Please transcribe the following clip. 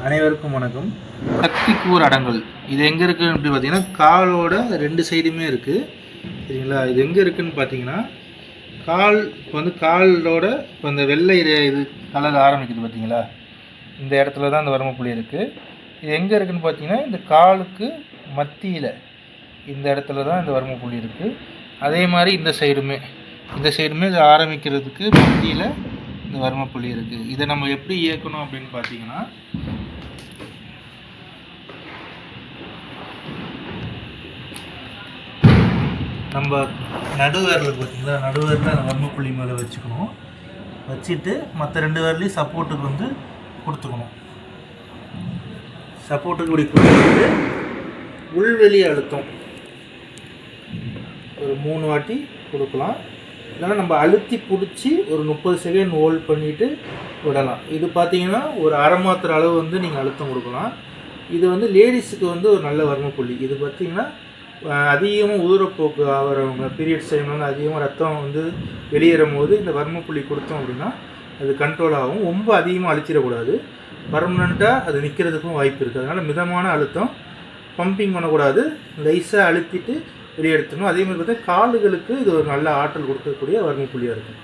அனைவருக்கும் வணக்கம். சக்தி கூர் அடங்கல் இது எங்கே இருக்குதுன்னு அப்படி பார்த்தீங்கன்னா காலோட 2 சைடுமே இருக்குது. சரிங்களா? இது எங்கே இருக்குதுன்னு பார்த்தீங்கன்னா கால் இப்போ காலோட இப்போ இந்த வெள்ளை இது கலர் ஆரம்பிக்குது பார்த்தீங்களா, இந்த இடத்துல தான் இந்த வர்மப்புள்ளி இருக்குது. இது எங்கே இருக்குதுன்னு பார்த்தீங்கன்னா இந்த காலுக்கு மத்தியில் இந்த இடத்துல தான் இந்த வர்மப்புள்ளி இருக்குது. அதே மாதிரி இந்த சைடுமே இது ஆரம்பிக்கிறதுக்கு மத்தியில் இந்த வர்மப்புள்ளி இருக்குது. இதை நம்ம எப்படி இயக்கணும் அப்படின்னு பார்த்தீங்கன்னா நம்ம நடுவேரில் பார்த்தீங்களா, நடுவேரில் அந்த வர்மப்புள்ளி மேலே வச்சுக்கணும். வச்சுட்டு மற்ற 2 வேர்லையும் சப்போர்ட்டுக்கு கொடுத்துக்கணும். சப்போர்ட்டுக்கு இப்படி கொடுத்துட்டு உள்வெளி அழுத்தம் ஒரு 3 வாட்டி கொடுக்கலாம். இல்லைன்னா நம்ம அழுத்தி பிடிச்சி ஒரு 30 செகண்ட் ஹோல்ட் பண்ணிவிட்டு விடலாம். இது பார்த்தீங்கன்னா ஒரு அரை மாத்திரை அளவு நீங்கள் அழுத்தம் கொடுக்கலாம். இது லேடிஸுக்கு ஒரு நல்ல வர்மப்புள்ளி. இது பார்த்திங்கன்னா அதிகமாக உதிரப்போக்கு ஆகிறவங்க பீரியட்ஸ் டைமில் அதிகமாக ரத்தம் வெளியேறும் போது இந்த வர்மப்புள்ளி கொடுத்தோம் அப்படின்னா அது கண்ட்ரோல் ஆகும். ரொம்ப அதிகமாக அழுத்திடக்கூடாது, பர்மனெண்ட்டாக அது நிற்கிறதுக்கும் வாய்ப்பு இருக்குது. அதனால் மிதமான அழுத்தம், பம்பிங் பண்ணக்கூடாது, லைஸாக அழுத்திட்டு வெளியே எடுத்துக்கணும். அதே மாதிரி பார்த்தா காலுகளுக்கு இது ஒரு நல்ல ஆற்றல் கொடுக்கக்கூடிய வர்மப்புள்ளியாக இருக்கும்.